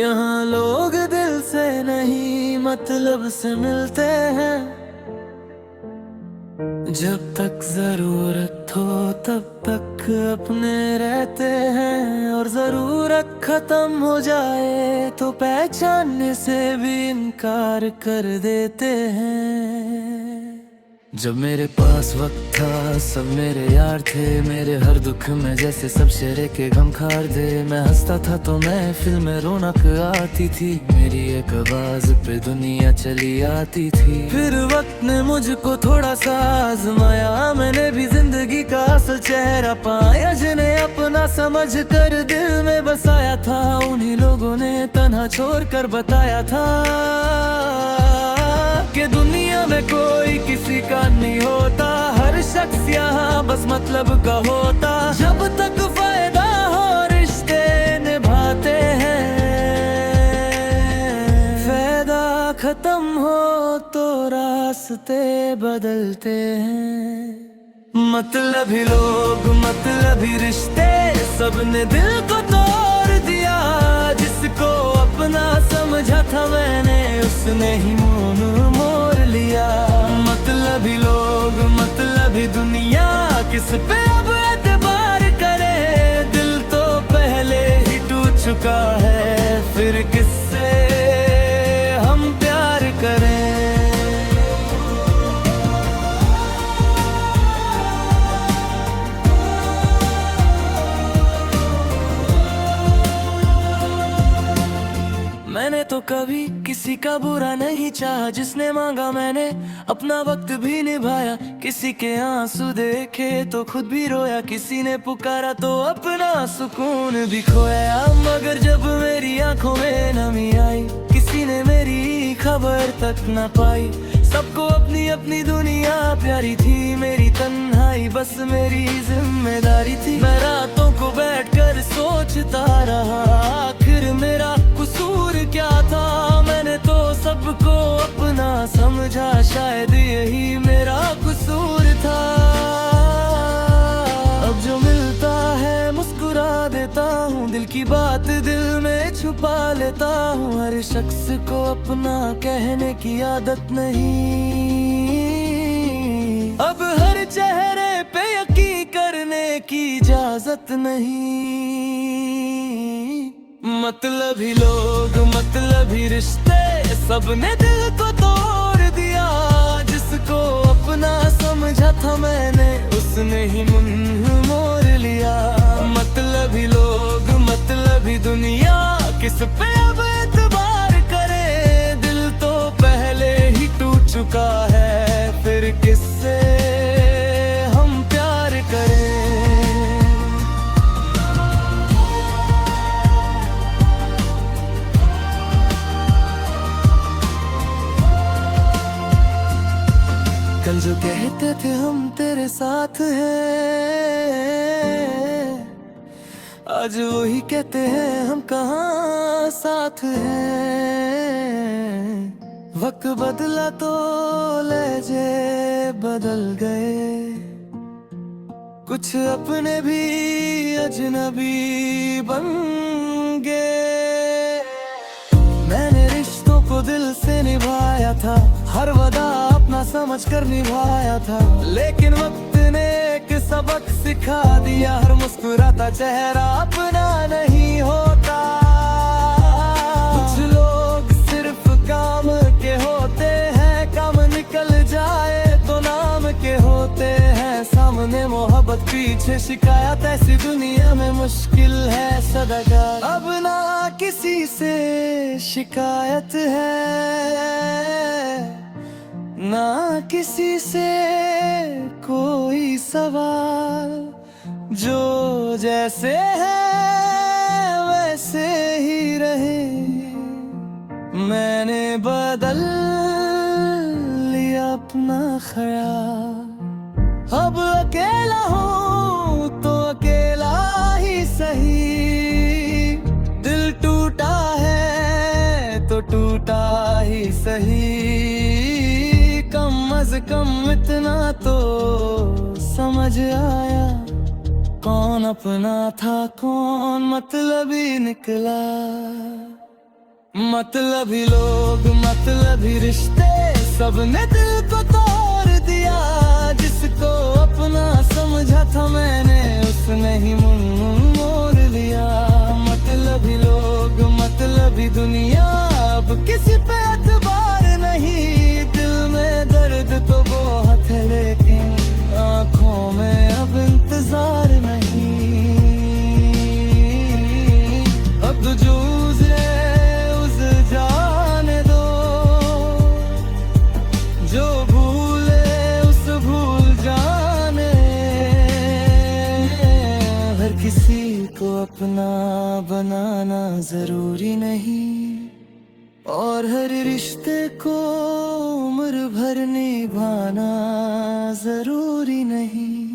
यहाँ लोग दिल से नहीं मतलब से मिलते हैं। जब तक जरूरत हो तब तक अपने रहते हैं, और जरूरत खत्म हो जाए तो पहचानने से भी इनकार कर देते हैं। जब मेरे पास वक्त था सब मेरे यार थे, मेरे हर दुख में जैसे सब शेरे के गम खार दे। मैं हंसता था तो मैं फिल्म रौनक आती थी, मेरी एक आवाज पे दुनिया चली आती थी। फिर वक्त ने मुझको थोड़ा सा आजमाया, मैंने भी जिंदगी का असल चेहरा पाया। जिन्हें अपना समझ कर दिल में बसाया था, उन्हीं लोगों ने तन्हा छोड़ कर बताया था कि दुनिया में कोई किसी का नहीं होता, हर शख्स यहाँ बस मतलब का होता। जब तक फायदा हो रिश्ते निभाते हैं, फायदा खत्म हो तो रास्ते बदलते हैं। मतलबी लोग मतलबी रिश्ते, सबने दिल को तोड़ दिया। जिसको अपना समझा था मैंने, उसने ही मुंह मोड़ लिया। मतलबी लोग मतलबी दुनिया, किस पे अब एतबार करे। दिल तो पहले ही टूट चुका है, फिर किससे हम प्यार करें। मैंने तो कभी किसी का बुरा नहीं चाहा, जिसने मांगा मैंने अपना वक्त भी निभाया। किसी के आंसू देखे तो खुद भी रोया, किसी ने पुकारा तो अपना सुकून भी खोया। मगर जब मेरी आंखों में नमी आई, किसी ने मेरी खबर तक न पाई। सबको अपनी अपनी दुनिया प्यारी थी, मेरी तन्हाई बस मेरी जिम्मेदारी थी। मैं रातों को बैठकर सोचता रहा, आखिर मेरा कसूर क्या था। मैंने तो सबको अपना समझा, शायद यही मेरा कसूर था। अब जो मिलता है मुस्कुरा देता हूँ, दिल की बात दिल में छुपा लेता हूँ। हर शख्स को अपना कहने की आदत नहीं, अब हर चेहरे पे यकीन करने की इजाजत नहीं। मतलबी लोग मतलबी रिश्ते, सबने दिल को तोड़ दिया। जिसको अपना समझा था मैंने, उसने ही मुंह मोड़ लिया। मतलबी लोग मतलबी दुनिया, किस पे अब एतबार करे। दिल तो पहले ही टूट चुका है, फिर किससे हम प्यार करें। कल जो कहते थे हम तेरे साथ हैं, आज वही कहते हैं हम कहाँ साथ हैं। वक्त बदला तो लहजे बदल गए, कुछ अपने भी अजनबी बन गए। मैंने रिश्तों को दिल से निभाया था, हर वादा अपना समझ कर निभाया था। लेकिन वक्त ने एक सबक सिखा दिया, हर मुस्कुराता चेहरा अपना नहीं होता। कुछ लोग सिर्फ काम के होते हैं, काम निकल जाए तो नाम के होते हैं। सामने मोहब्बत पीछे शिकायत, ऐसी दुनिया में मुश्किल है सदागार। अब ना किसी से शिकायत है, ना किसी से कोई सवाल। जो जैसे है वैसे ही रहे, मैंने बदल लिया अपना ख्याल। अब अकेला हूँ तो अकेला ही सही, दिल टूटा है तो टूटा ही सही। कम अज कम इतना तो समझ आया, कौन अपना था कौन मतलबी निकला। मतलबी लोग, मतलबी रिश्ते, सबने दिल को तोड़ दिया। जिसको अपना समझा था मैंने, उसने ही मुंह मोड़ लिया। मतलबी लोग, मतलबी दुनिया, अब किसी पे एतबार नहीं। दिल में दर्द तो बहुत है, लेकिन आंखों में अब इंतजार नहीं। अब जो जाने दो, जो भूले उस भूल जाने। हर किसी को अपना बनाना जरूरी नहीं, और हर रिश्ते को उम्र भर निभाना जरूरी नहीं।